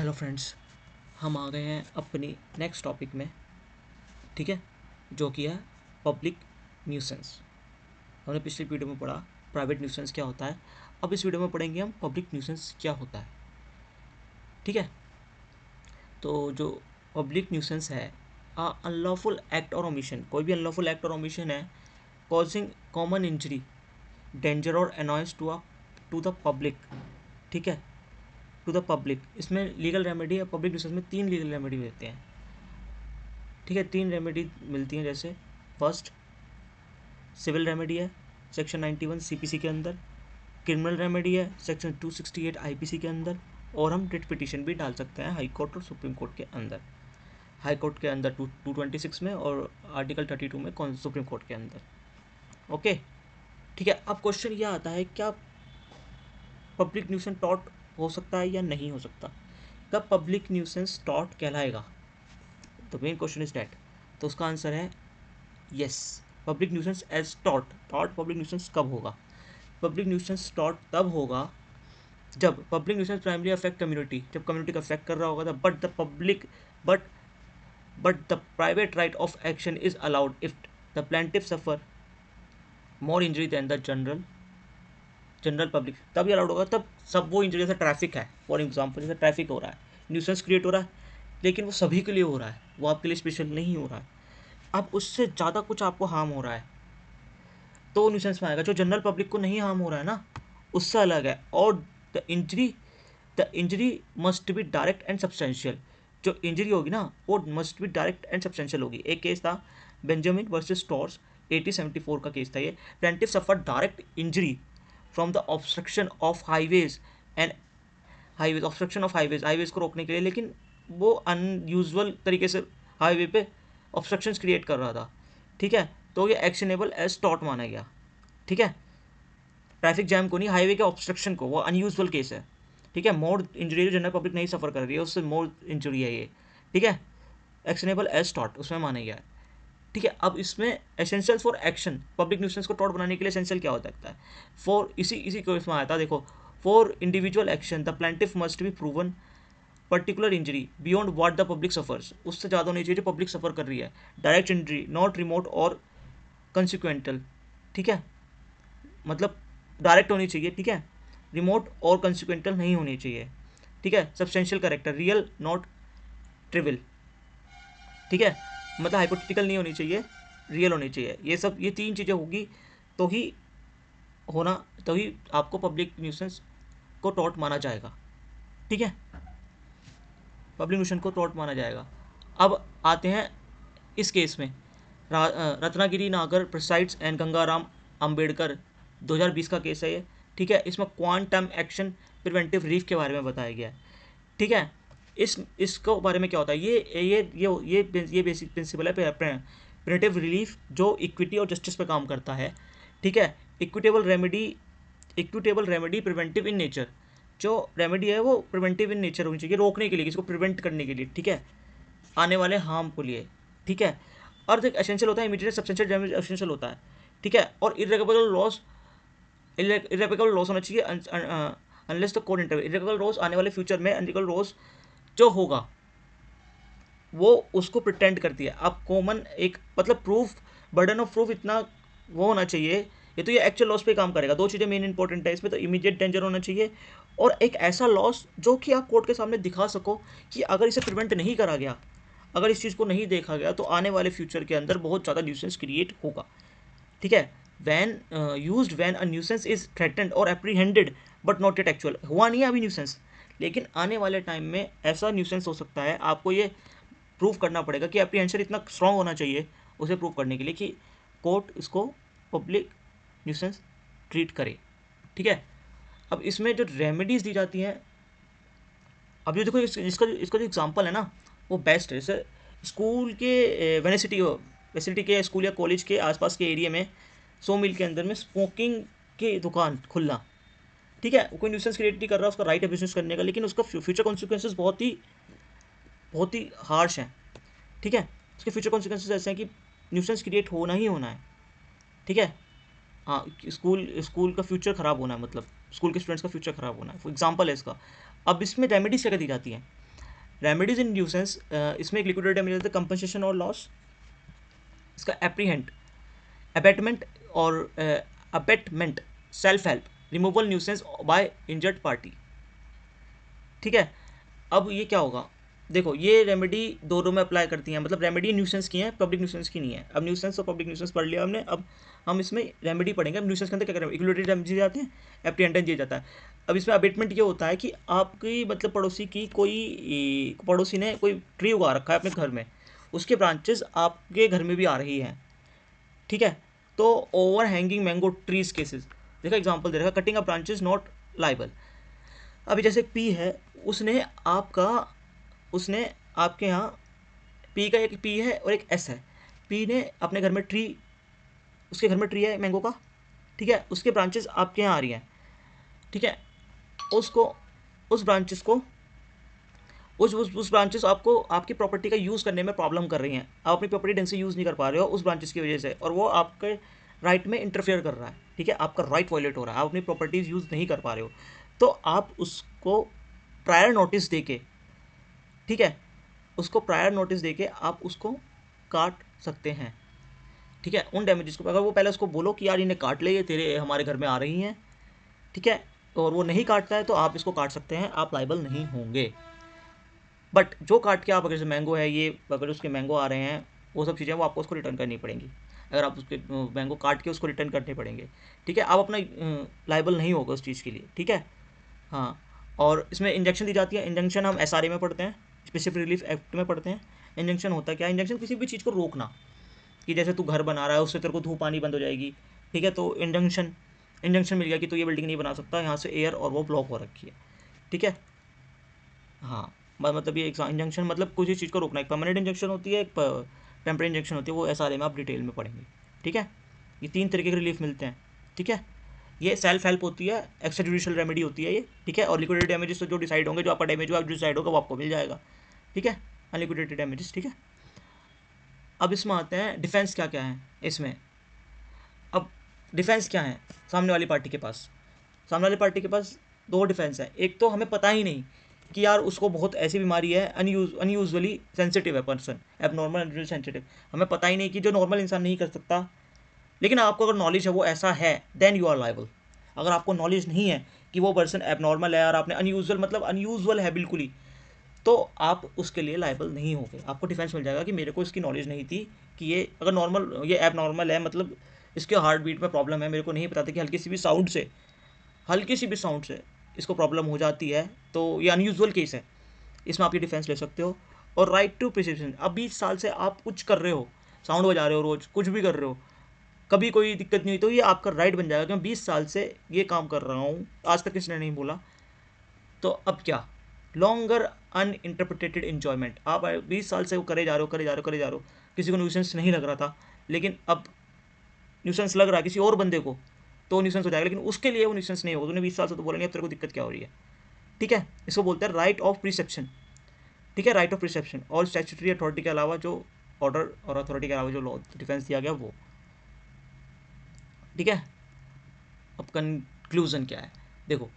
Hello friends, हम आ गए हैं अपनी नेक्स्ट टॉपिक में। ठीक है, जो कि है पब्लिक न्यूसेंस। हमने पिछली वीडियो में पढ़ा प्राइवेट न्यूसेंस क्या होता है। अब इस वीडियो में पढ़ेंगे हम पब्लिक न्यूसेंस क्या होता है। ठीक है, तो जो पब्लिक न्यूसेंस है, अनलॉफुल एक्ट और ओमिशन, कोई भी अनलॉफुल एक्ट और ओमिशन है कॉजिंग कॉमन इंजरी, डेंजर और अनॉयंस टू द पब्लिक। ठीक है, टू द पब्लिक। इसमें लीगल रेमेडी है। पब्लिक न्यूसेंस में 3 लीगल रेमेडी देते हैं। ठीक है, 3 रेमेडी मिलती हैं। जैसे फर्स्ट सिविल रेमेडी है सेक्शन 91 सीपीसी के अंदर, क्रिमिनल रेमेडी है सेक्शन 268 आईपीसी के अंदर, और हम रिट पिटीशन भी डाल सकते हैं हाई कोर्ट और सुप्रीम कोर्ट के अंदर। हाई कोर्ट के अंदर 226 में और आर्टिकल 32 में सुप्रीम कोर्ट के अंदर। ओके, ठीक है। अब क्वेश्चन यह आता है, क्या पब्लिक न्यूसेंस टॉर्ट हो सकता है या नहीं हो सकता? कब पब्लिक न्यूसेंस टॉर्ट कहलाएगा? The main question is that. तो उसका आंसर है yes, public nuisance as tort. Tort public nuisance कब होगा? पब्लिक न्यूसेंस टॉर्ट तब होगा जब public nuisance primary affect community, जब कम्युनिटी का अफेक्ट कर रहा होगा, but the public but the private right of action is allowed if the plaintiff suffer more injury than the general public. तब ये अलाउड होगा तब सब वो इंजरी, जैसे ट्रैफिक है फॉर एग्जाम्पल, जैसे ट्रैफिक हो रहा है, न्यूसेंस क्रिएट हो रहा है, लेकिन वो सभी के लिए हो रहा है, वो आपके लिए स्पेशल नहीं हो रहा है। अब उससे ज़्यादा कुछ आपको हार्म हो रहा है तो न्यूसेंस में आएगा। जो जनरल पब्लिक को नहीं हार्म हो रहा है ना, उससे अलग है। और the injury must be direct and substantial. जो इंजरी होगी ना, वो must be direct and substantial होगी। एक केस था बेंजामिन वर्सेस टॉर्स, 1874 का केस था ये। Plaintiff suffer direct injury from the obstruction of highways and highways को रोकने के लिए, लेकिन वो अनयूजुअल तरीके से हाईवे पे ऑब्स्ट्रक्शंस क्रिएट कर रहा था। ठीक है, तो ये एक्शनेबल एज टॉर्ट माना गया। ठीक है, ट्रैफिक जैम को नहीं, हाईवे के ऑब्स्ट्रक्शन को, वो अनयूजुअल केस है। ठीक है, मोर इंजरी जो जनरल पब्लिक नहीं सफ़र कर रही है उससे मोर इंजरी है ये। ठीक है, एक्शनेबल एज टॉर्ट उसमें माना गया है। ठीक है, अब इसमें essential for action, public nuisance को टॉर्ट बनाने के लिए एसेंशियल क्या हो सकता है? फॉर इसी को इसमें आया था, देखो, for individual action the plaintiff must be proven particular injury beyond what the public suffers. उससे ज़्यादा होनी चाहिए जो पब्लिक सफ़र कर रही है। डायरेक्ट इंजरी, नॉट रिमोट और कंसिक्वेंटल। ठीक है, मतलब डायरेक्ट होनी चाहिए। ठीक है, रिमोट और कंसिक्वेंटल नहीं होनी चाहिए। ठीक है, सब्सटेंशियल करेक्टर, रियल नॉट ट्रिविल। ठीक है, मतलब हाइपोथेटिकल नहीं होनी चाहिए, रियल होनी चाहिए। ये 3 चीज़ें होगी तो ही होना, तभी आपको पब्लिक न्यूसेंस को टॉर्ट माना जाएगा। ठीक है, पब्लिक न्यूसेंस को टॉर्ट माना जाएगा। अब आते हैं इस केस में, रत्नागिरी नागर प्रिसाइड्स एंड गंगाराम अंबेडकर, 2020 का केस है ये। ठीक है, इसमें क्वांटम एक्शन प्रिवेंटिव रिलीफ के बारे में बताया गया है। ठीक है, इसको बारे में क्या होता है, ये बेसिक प्रिंसिपल है प्रिवेंटिव रिलीफ, जो इक्विटी और जस्टिस पे काम करता है। ठीक है, equitable remedy preventive in nature, जो रेमेडी है वो प्रिवेंटिव इन नेचर होनी चाहिए, रोकने के लिए, किसी को प्रिवेंट करने के लिए। ठीक है, आने वाले हार्म को लिए। ठीक है, और एक एसेंशियल होता है, इमीडिएट सब्सटेंशियल डैमेज एसेंशियल होता है। ठीक है, और इरेवोकेबल लॉस होना चाहिए unless the court intervene. Irrevocable loss आने वाले फ्यूचर में, अनरिकल लॉस जो होगा वो उसको प्रिटेंड करती है। अब कॉमन एक मतलब प्रूफ, बर्डन ऑफ प्रूफ इतना वो होना चाहिए। ये एक्चुअल लॉस पे काम करेगा। 2 चीज़ें मेन इंपॉर्टेंट है इसमें, तो इमीडिएट डेंजर होना चाहिए और एक ऐसा लॉस जो कि आप कोर्ट के सामने दिखा सको कि अगर इसे प्रिवेंट नहीं करा गया, अगर इस चीज़ को नहीं देखा गया, तो आने वाले फ्यूचर के अंदर बहुत ज़्यादा न्यूसेंस क्रिएट होगा। ठीक है, when a nuisance is threatened और apprehended but not yet actual. हुआ नहीं है अभी न्यूसेंस, लेकिन आने वाले टाइम में ऐसा न्यूसेंस हो सकता है। आपको ये प्रूव करना पड़ेगा कि एप्रीहेंशन इतना स्ट्रांग होना चाहिए उसे प्रूव करने के लिए कि कोर्ट इसको पब्लिक न्यूसेंस ट्रीट करे। ठीक है, अब इसमें जो रेमेडीज़ दी जाती हैं, अब ये देखो, इसका जो एग्जांपल है ना, वो बेस्ट है। जैसे स्कूल के वैसिटी के स्कूल या कॉलेज के आसपास के एरिया में 100 मील के अंदर में स्मोकिंग की दुकान खुलना। ठीक है, वो कोई न्यूसेंस क्रिएट नहीं कर रहा, उसका राइट है बिजनेस करने का, लेकिन उसका फ्यूचर कॉन्सिक्वेंसेस बहुत ही हार्श हैं। ठीक है, उसके फ्यूचर कॉन्सिक्वेंसेस ऐसे हैं कि न्यूसेंस क्रिएट होना ही होना है। ठीक है, हाँ, स्कूल का फ्यूचर ख़राब होना है, मतलब स्कूल के स्टूडेंट्स का फ्यूचर ख़राब होना है, फॉर एग्जाम्पल है इसका। अब इसमें रेमेडीज क्या दी जाती हैं? रेमेडीज इन न्यूसेंस, इसमें एक लिक्विडेटेड डैमेज होता है, कंपनसेशन और लॉस, इसका एप्रीहेंट, अबेटमेंट और abatement, self help, removal nuisance by injured party. ठीक है, अब ये क्या होगा, देखो ये रेमेडी दोनों में अप्लाई करती हैं, मतलब रेमेडी न्यूसेंस की है, पब्लिक न्यूसेंस की नहीं है। अब न्यूसेंस और पब्लिक न्यूसेंस पढ़ लिया हमने, अब हम इसमें रेमेडी पढ़ेंगे। अब न्यूसेंस के अंदर क्या करेंगे, इक्विलिब्रियम डैमेज आते हैं, एप्रीहेंटेंस ये जाता है। अब इसमें अबेटमेंट ये होता है कि आपकी मतलब पड़ोसी की कोई पड़ोसी ने कोई ट्री उगा रखा है अपने घर में, उसके ब्रांचेस आपके घर में भी आ रही हैं। ठीक है, तो over hanging mango trees cases, देखा एग्जाम्पल दे रखा, cutting a branches not liable. अभी जैसे पी है, उसने आपके यहाँ पी का एक पी है और एक एस है। पी ने अपने घर में ट्री, उसके घर में ट्री है मैंगो का, ठीक है, उसके ब्रांचेस आपके यहाँ आ रही हैं। ठीक है, उसको उस ब्रांचेस को उस ब्रांचेस आपको आपकी प्रॉपर्टी का यूज़ करने में प्रॉब्लम कर रही हैं, आप अपनी प्रॉपर्टी ढंग से यूज़ नहीं कर पा रहे हो उस ब्रांचेस की वजह से, और वो आपके राइट में इंटरफेयर कर रहा है। ठीक है, आपका राइट वायलेट हो रहा है, आप अपनी प्रॉपर्टीज़ यूज़ नहीं कर पा रहे हो, तो आप उसको प्रायर नोटिस दे के, ठीक है, उसको प्रायर नोटिस दे के आप उसको काट सकते हैं। ठीक है, उन डैमेजेस को, अगर वो पहले उसको बोलो कि यार इन्हें काट ले, ये तेरे हमारे घर में आ रही हैं, ठीक है, और वो नहीं काटता है तो आप इसको काट सकते हैं, आप लाइबल नहीं होंगे। बट जो काट के आप, अगर जैसे मैंगो है ये, अगर उसके मैंगो आ रहे हैं, वो सब चीज़ें वो आपको उसको रिटर्न करनी पड़ेंगी, अगर आप उसके मैंगो काट के उसको रिटर्न करने पड़ेंगे। ठीक है, आप अपना लाइबल नहीं होगा उस चीज़ के लिए। ठीक है, हाँ, और इसमें इंजेक्शन दी जाती है, इंजेक्शन हम एसआरए में पढ़ते हैं, स्पेसिफिक रिलीफ एक्ट में पढ़ते हैं। इंजेक्शन होता क्या है, इंजेक्शन किसी भी चीज़ को रोकना, कि जैसे तू घर बना रहा है उससे तेरे को धूप आनी बंद हो जाएगी। ठीक है, तो इंजंक्शन मिल गया कि तू ये बिल्डिंग नहीं बना सकता, यहाँ से एयर और वो ब्लॉक हो रखी है। ठीक है, हाँ, मतलब ये इंजंक्शन मतलब किसी चीज़ को रोकना, एक परमानेंट इंजेक्शन होती है, एक टेम्परेरी इंजेक्शन होती है, वो एसआरए में आप डिटेल में पढ़ेंगे। ठीक है, ये 3 तरीके के रिलीफ मिलते हैं। ठीक है, ये सेल्फ हेल्प होती है, एक्स्ट्रा जुडिशियल रेमेडी होती है ये। ठीक है, और लिक्विडेटेड डैमेजेस तो जो डिसाइड होंगे, जो आपका डैमेज हुआ डिसाइड होगा वो आपको मिल जाएगा। ठीक है, अनलिक्विडेटेड डैमेजेस। ठीक है, अब इसमें आते हैं डिफेंस क्या क्या है इसमें। अब डिफेंस क्या है, सामने वाली पार्टी के पास, सामने वाली पार्टी के पास दो डिफेंस है। एक तो हमें पता ही नहीं कि यार उसको बहुत ऐसी बीमारी है, अनयूजुअली सेंसिटिव है पर्सन, एबनॉर्मल अनयूजुअली सेंसिटिव, हमें पता ही नहीं कि जो नॉर्मल इंसान नहीं कर सकता, लेकिन आपको अगर नॉलेज है वो ऐसा है, देन यू आर लायबल। अगर आपको नॉलेज नहीं है कि वो पर्सन एबनॉर्मल है और आपने अनयूजुअल, मतलब अनयूजुअल है बिल्कुल ही, तो आप उसके लिए लायबल नहीं होगे। आपको डिफेंस मिल जाएगा कि मेरे को इसकी नॉलेज नहीं थी कि ये अगर नॉर्मल, ये ऐप नॉर्मल है, मतलब इसके हार्ट बीट में प्रॉब्लम है, मेरे को नहीं पता था कि हल्की सी भी साउंड से इसको प्रॉब्लम हो जाती है, तो ये अनयूजुअल केस है, इसमें आप ये डिफेंस ले सकते हो। और राइट टू प्रिस्क्रिप्शन, अब 20 साल से आप कुछ कर रहे हो, साउंड बजा रहे हो रोज़, कुछ भी कर रहे हो, कभी कोई दिक्कत नहीं हुई, तो ये आपका राइट बन जाएगा कि मैं 20 साल से ये काम कर रहा हूँ, आज तक किसी ने नहीं बोला। तो अब क्या, लॉन्गर अनइंटरप्रिटेटेड इन्जॉयमेंट, आप 20 साल से वो करे जा रहे हो, किसी को न्यूसेंस नहीं लग रहा था, लेकिन अब न्यूसेंस लग रहा है किसी और बंदे को, तो न्यूसेंस हो जाएगा, लेकिन उसके लिए वो न्यूसेंस नहीं होगा। तूने 20 साल से तो बोला नहीं, अब तेरे को दिक्कत क्या हो रही है। ठीक है, इसको बोलते हैं राइट ऑफ प्रिसेप्शन। ठीक है, राइट ऑफ प्रिसेप्शन, और स्टैट्यूटरी अथॉरिटी के अलावा जो ऑर्डर और अथॉरिटी के अलावा जो लॉ डिफेंस दिया गया वो। ठीक है, अब कंक्लूजन क्या है, देखो,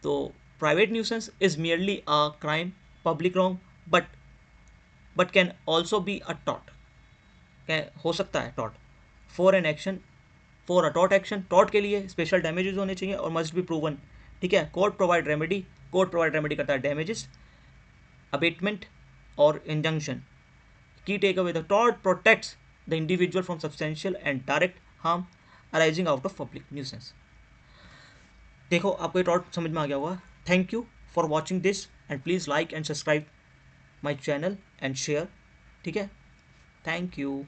तो private nuisance is merely a crime, public wrong, but can also be a taught, हो सकता है taught, for an action, for a taught action, taught के लिए स्पेशल डैमेजेस होने चाहिए और मस्ट बी प्रूवन। ठीक है, कोर्ट प्रोवाइड रेमेडी करता है डैमेजेस, अबेटमेंट और injunction. Key takeaway, the टॉट protects the individual from substantial and direct harm arising out of public nuisance. देखो, आपको ये टॉट समझ में आ गया होगा। Thank you for watching this, and please like and subscribe my channel and share. ठीक है, थैंक यू।